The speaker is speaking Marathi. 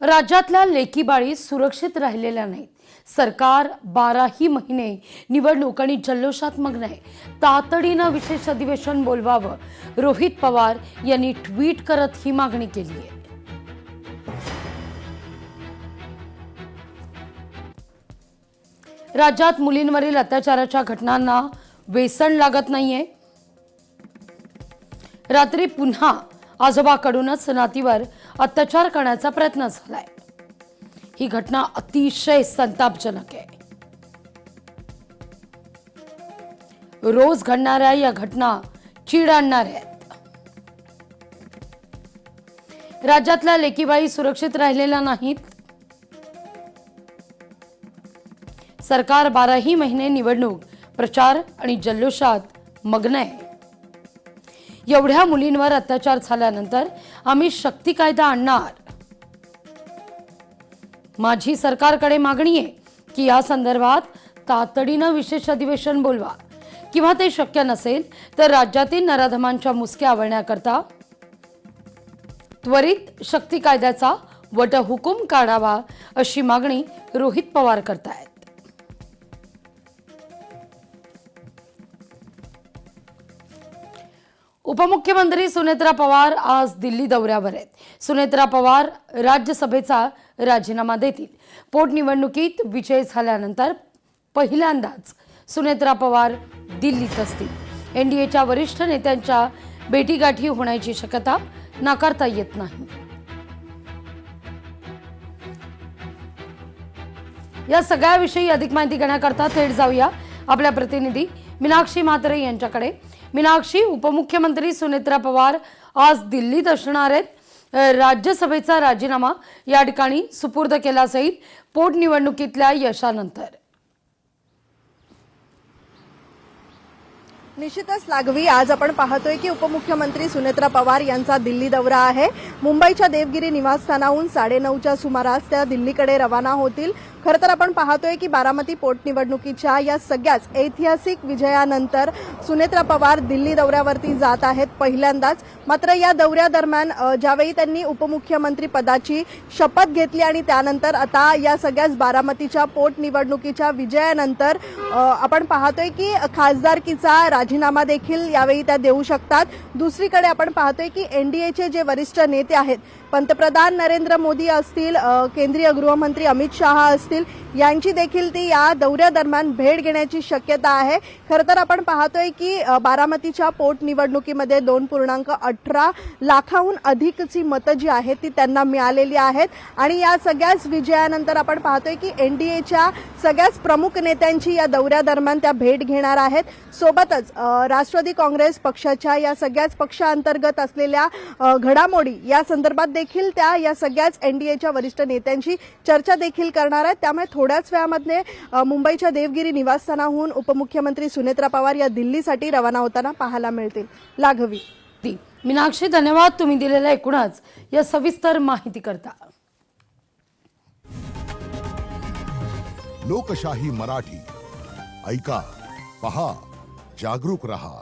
राज्यातल्या लेकीबाळी सुरक्षित राहिलेल्या नाहीत। सरकार 12ही महिने निवडणूक आणि जल्लोषात मग्न आहे। तातडीनं विशेष अधिवेशन बोलवावं, रोहित पवार यांनी ट्विट करत ही मागणी केली आहे। राज्यात मुलींवरील अत्याचाराच्या घटनांना वेसण लागत नाहीये। रात्री पुन्हा आजोबाकडूनच नातीवर अत्याचार करण्याचा प्रयत्न झालाय। ही घटना अतिशय संतापजनक आहे। रोज घडणाऱ्या या घटना चीड आणणाऱ्या आहेत। राज्यातल्या लेकीबाई सुरक्षित राहिलेल्या नाहीत। सरकार 12ही महिने निवडणूक प्रचार आणि जल्लोषात मग्न आहे। एवढ्या मुलींवर अत्याचार झाल्यानंतर आम्ही शक्ती कायदा आणणार। माझी सरकारकडे मागणी आहे की या संदर्भात तातडीनं विशेष अधिवेशन बोलवा किंवा ते शक्य नसेल तर राज्यातील नराधमांच्या मुसक्या आवळण्याकरता त्वरित शक्ती कायद्याचा वटहुकूम काढावा, अशी मागणी रोहित पवार करतायत। उपमुख्यमंत्री सुनेत्रा पवार आज दिल्ली दौऱ्यावर आहेत। सुनेत्रा पवार राज्यसभेचा राजीनामा देतील। पोटनिवडणुकीत विजय झाल्यानंतर पहिल्यांदाच सुनेत्रा पवार दिल्लीत असतील। एनडीएच्या वरिष्ठ नेत्यांच्या भेटीगाठी होण्याची शक्यता नाकारता येत नाही। या सगळ्याविषयी अधिक माहिती घेण्याकरता थेट जाऊया आपल्या प्रतिनिधी मीनाक्षी म्हात्रे यांच्याकडे। मीनाक्षी, उपमुख्यमंत्री सुनेत्रा पवार आज दिल्लीत असणार आहेत। राज्यसभेचा राजीनामा या ठिकाणी सुपूर्द केला जाईल पोटनिवडणुकीतल्या यशानंतर। निश्चितच लागवी, आज आपण पाहतोय की उपमुख्यमंत्री सुनेत्रा पवार यांचा दिल्ली दौरा आहे। मुंबईच्या देवगिरी निवासस्थानाहून 9:30च्या सुमारास त्या दिल्लीकडे रवाना होतील। खरं तर आपण पाहतोय की बारामती पोटनिवडणुकीच्या या सगळ्याच ऐतिहासिक विजयानंतर सुनेत्रा पवार दिल्ली दौऱ्यावरती जात आहेत पहिल्यांदाच। मात्र या दौऱ्यादरम्यान ज्यावेळी त्यांनी उपमुख्यमंत्री पदाची शपथ घेतली आणि त्यानंतर आता या सगळ्याच बारामतीच्या पोटनिवडणुकीच्या विजयानंतर आपण पाहतोय की खासदारकीचा राजीनामा देखील यावेळी त्या देऊ शकतात। दुसरीकडे आपण पाहतोय की एनडीएचे जे वरिष्ठ नेते आहेत, पंतप्रधान नरेंद्र मोदी असतील, केंद्रीय गृहमंत्री अमित शहा असतील, यांची देखील ती या दौऱ्यादरम्यान भेट घेण्याची शक्यता आहे। खरं तर आपण पाहतोय की बारामतीच्या पोटनिवडणुकीमध्ये 2.18 लाखाहून अधिकची मतं जी आहेत ती त्यांना मिळालेली आहेत आणि या सगळ्याच विजयानंतर आपण पाहतोय की एनडीएच्या सगळ्याच प्रमुख नेत्यांची या दौऱ्यादरम्यान त्या भेट घेणार आहेत। सोबतच राष्ट्रवादी काँग्रेस पक्षाच्या या सगळ्याच पक्षांतर्गत असलेल्या घडामोडी या संदर्भात देखील त्या या सगळ्याच एनडीएच्या वरिष्ठ नेत्यांची चर्चा देखील करणार आहेत। त्यामुळे थोड्याच वेळामध्ये मुंबईच्या देवगिरी निवासस्थानाहून उपमुख्यमंत्री सुनेत्रा पवार या दिल्लीसाठी रवाना होताना पाहायला मिळतील। लागवी। मीनाक्षी, धन्यवाद तुम्ही दिलेल्या एकूणच या सविस्तर माहिती करता। लोकशाही मराठी ऐका, पहा, जागरूक रहा।